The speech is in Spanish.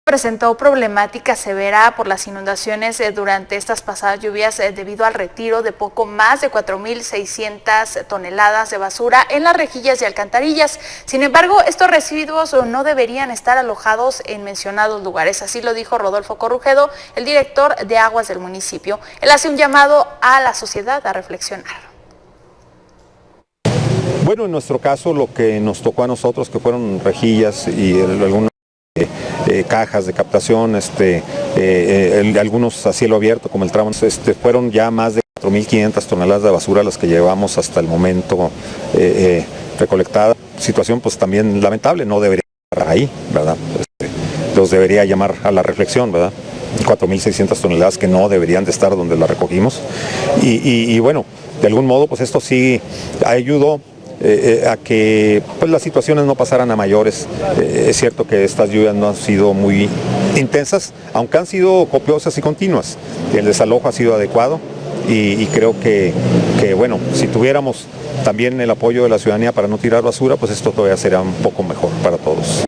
Presentó problemática severa por las inundaciones durante estas pasadas lluvias debido al retiro de poco más de 4.600 toneladas de basura en las rejillas y alcantarillas. Sin embargo, estos residuos no deberían estar alojados en mencionados lugares. Así lo dijo Rodolfo Corrujedo, el director de aguas del municipio. Él hace un llamado a la sociedad a reflexionar. Bueno, en nuestro caso lo que nos tocó a nosotros, que fueron rejillas y algunos cajas de captación, algunos a cielo abierto como el tramo, fueron ya más de 4.500 toneladas de basura las que llevamos hasta el momento recolectada. Situación pues también lamentable, no debería estar ahí, ¿verdad? Los debería llamar a la reflexión, ¿verdad? 4.600 toneladas que no deberían de estar donde las recogimos y bueno, de algún modo pues esto sí ayudó a que pues, las situaciones no pasaran a mayores. Es cierto que estas lluvias no han sido muy intensas, aunque han sido copiosas y continuas. El desalojo ha sido adecuado y creo que bueno, si tuviéramos también el apoyo de la ciudadanía para no tirar basura, pues esto todavía será un poco mejor para todos.